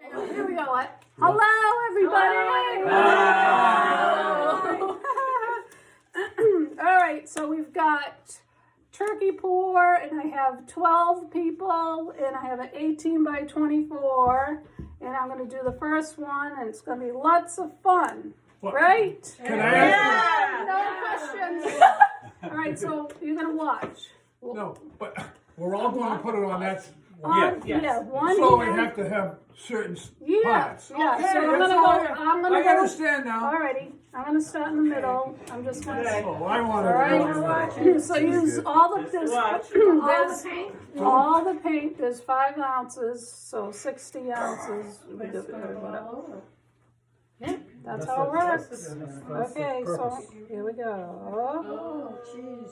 Here we go. Hello, everybody. Hello. All right, so we've got turkey pour, and I have 12 people, and I have an 18 by 24, and I'm going to do the first one, and it's going to be lots of fun. What? Right? Can I ask? No questions. All right, so you're going to watch. No, but we're all going to put it on that. Yeah, one. So we have to have certain parts. Yeah. Okay, So I'm gonna I go. understand now. Alrighty, I'm gonna start in the middle. I'm just gonna. Oh, I want Alright. to. So use all the all the paint. There's 5 ounces, so 60 ounces. Whatever. Yeah, that's how it works. Okay, so here we go. Oh, jeez.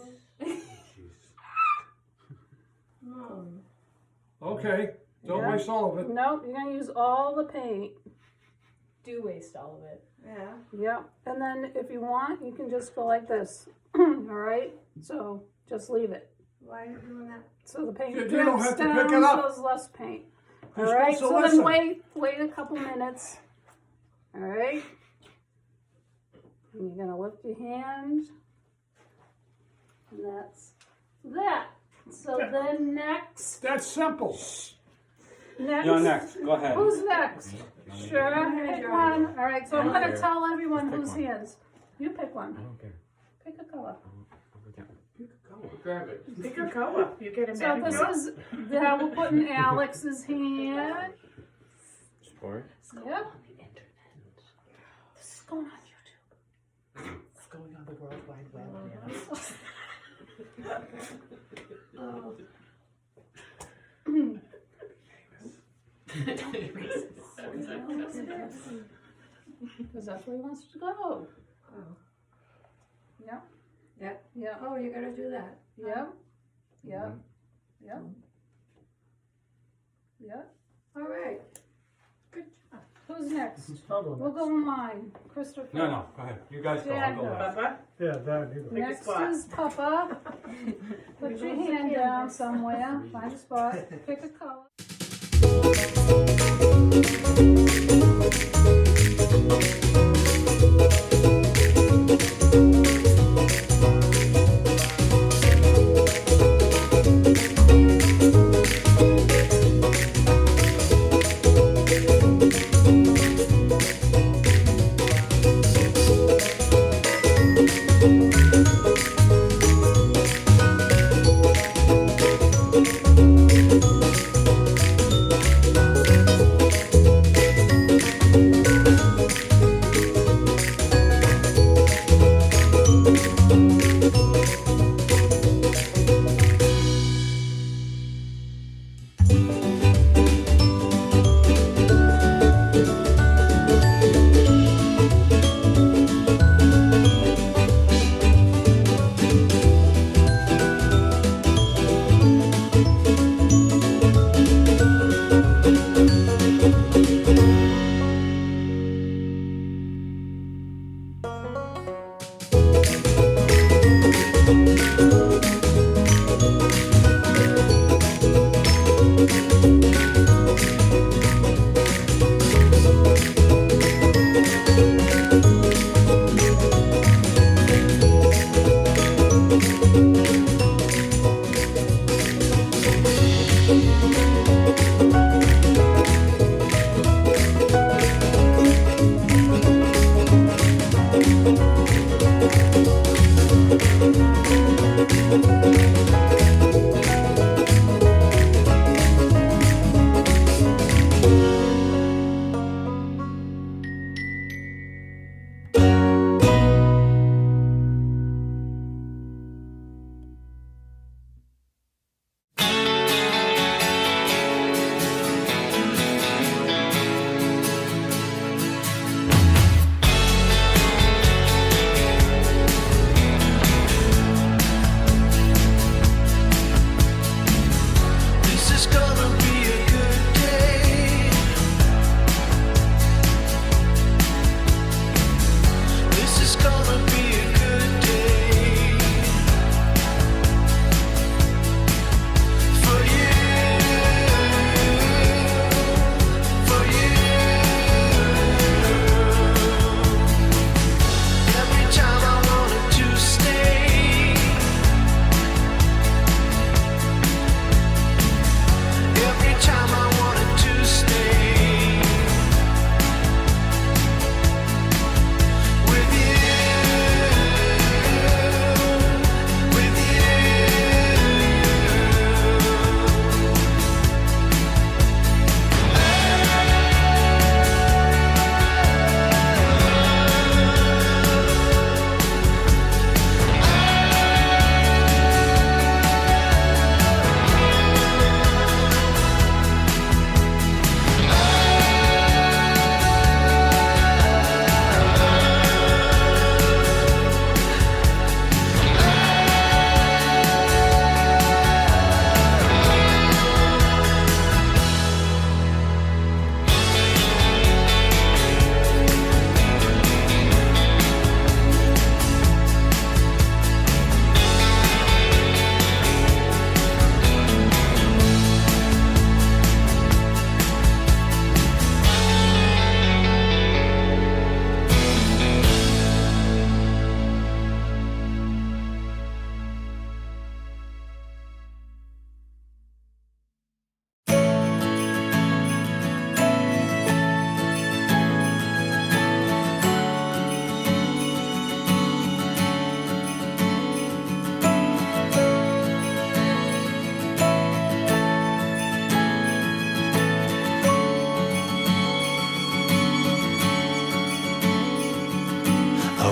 Okay, don't waste all of it. Nope, you're gonna use all the paint. Do waste all of it. Yeah. Yep. And then if you want, you can just go like this. Alright? So just leave it. Why are you doing that? So the paint You don't have to down, pick it up. so there's less paint. You're Alright, supposed so to then listen. wait a couple minutes. Alright? And you're gonna lift your hand. And that's that. So then next. That's simple. Next. You're next. Go ahead. Who's next? Sure, pick one. Alright, so I'm gonna tell everyone whose hands. You pick one. I don't care. Pick a color. Grab it. Pick a color. You get a So manicure. this is that we'll put in Alex's hand. Sport. Yep. This is going on YouTube. It's going on the World Wide Web. Because that's where he wants to go. Oh. Yep. Yep. Yep. Oh, you're gonna do that. Yep. Yep. Yep. Yep. All right. Good job. Who's next? I'll go We'll go in line. Christopher. No, go ahead. You guys go. I'll go Dad, last. Papa? Yeah, that either. Pick a Next spot. is Papa. Put your hand down somewhere. Find a spot. Pick a color.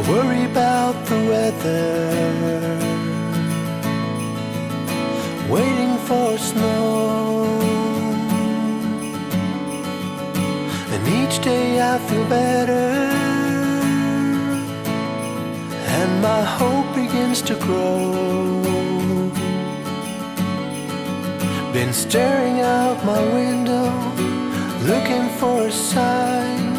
worry about the weather, waiting for snow. And each day I feel better, and my hope begins to grow. Been staring out my window, looking for a sign,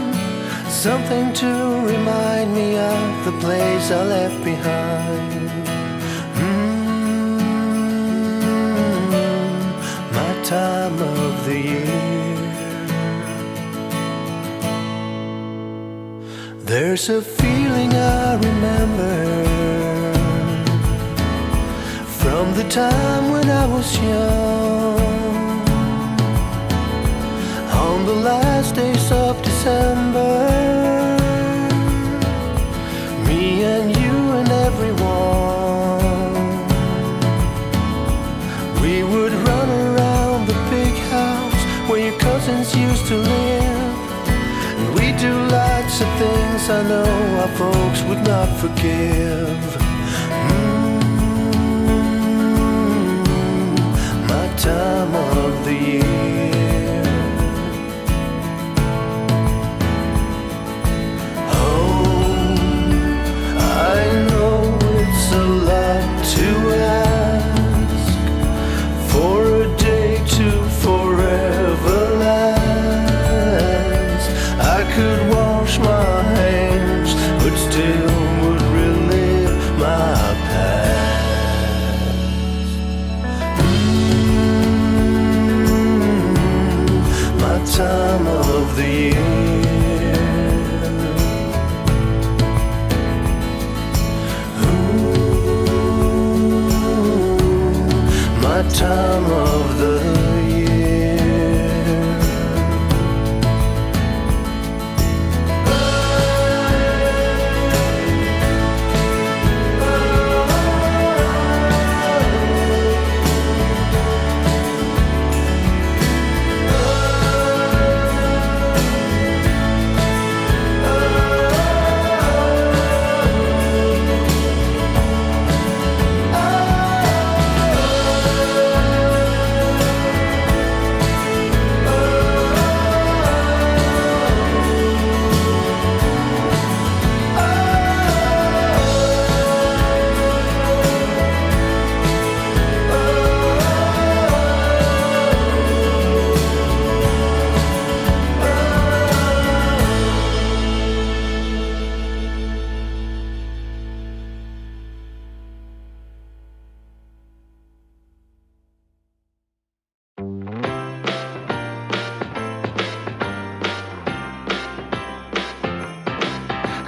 something to remind me of the place I left behind. My time of the year. There's a feeling I remember from the time when I was young. On the last days of December, me and you and everyone, we would run around the big house where your cousins used to live. And we do lots of things I know our folks would not forgive. My time of the year. Oh, I know it's a lot to ask for a day to forever last. I could wash my hands, but still would relive my past. My time of the year. My time of the year.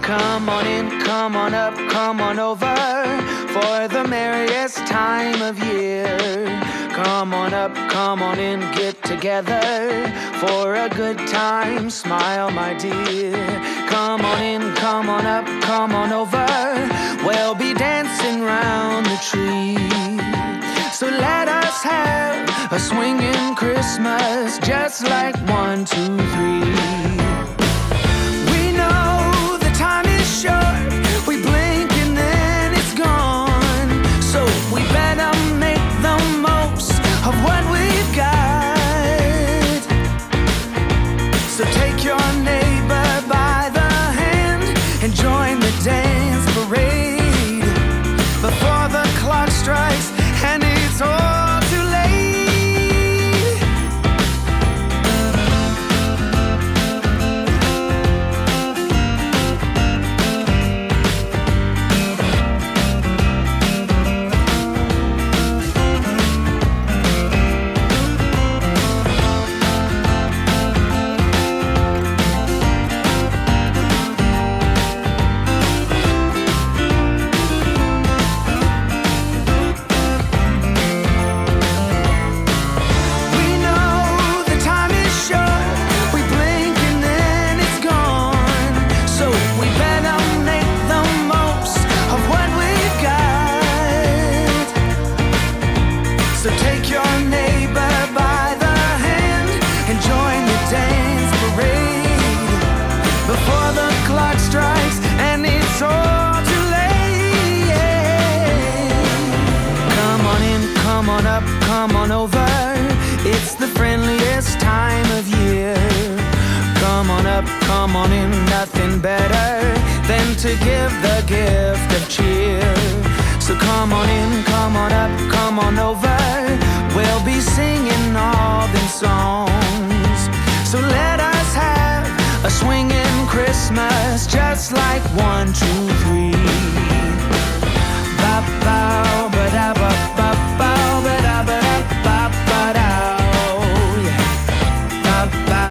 Come on in, come on up, come on over for the merriest time of year. Come on up, come on in, get together for a good time. Smile, my dear. Come on in, come on up, come on over. We'll be dancing round the tree. So let us have a swinging Christmas, just like 1, 2, 3. We know the time is short. We blink and then it's gone. So we better make the most of what we've got. So take your neighbor by the hand and join the dance parade before the clock strikes and it's all too late. come on in, nothing better than to give the gift of cheer. So come on in, come on up, come on over. We'll be singing all them songs. So let us have a swinging Christmas, just like 1, 2, 3.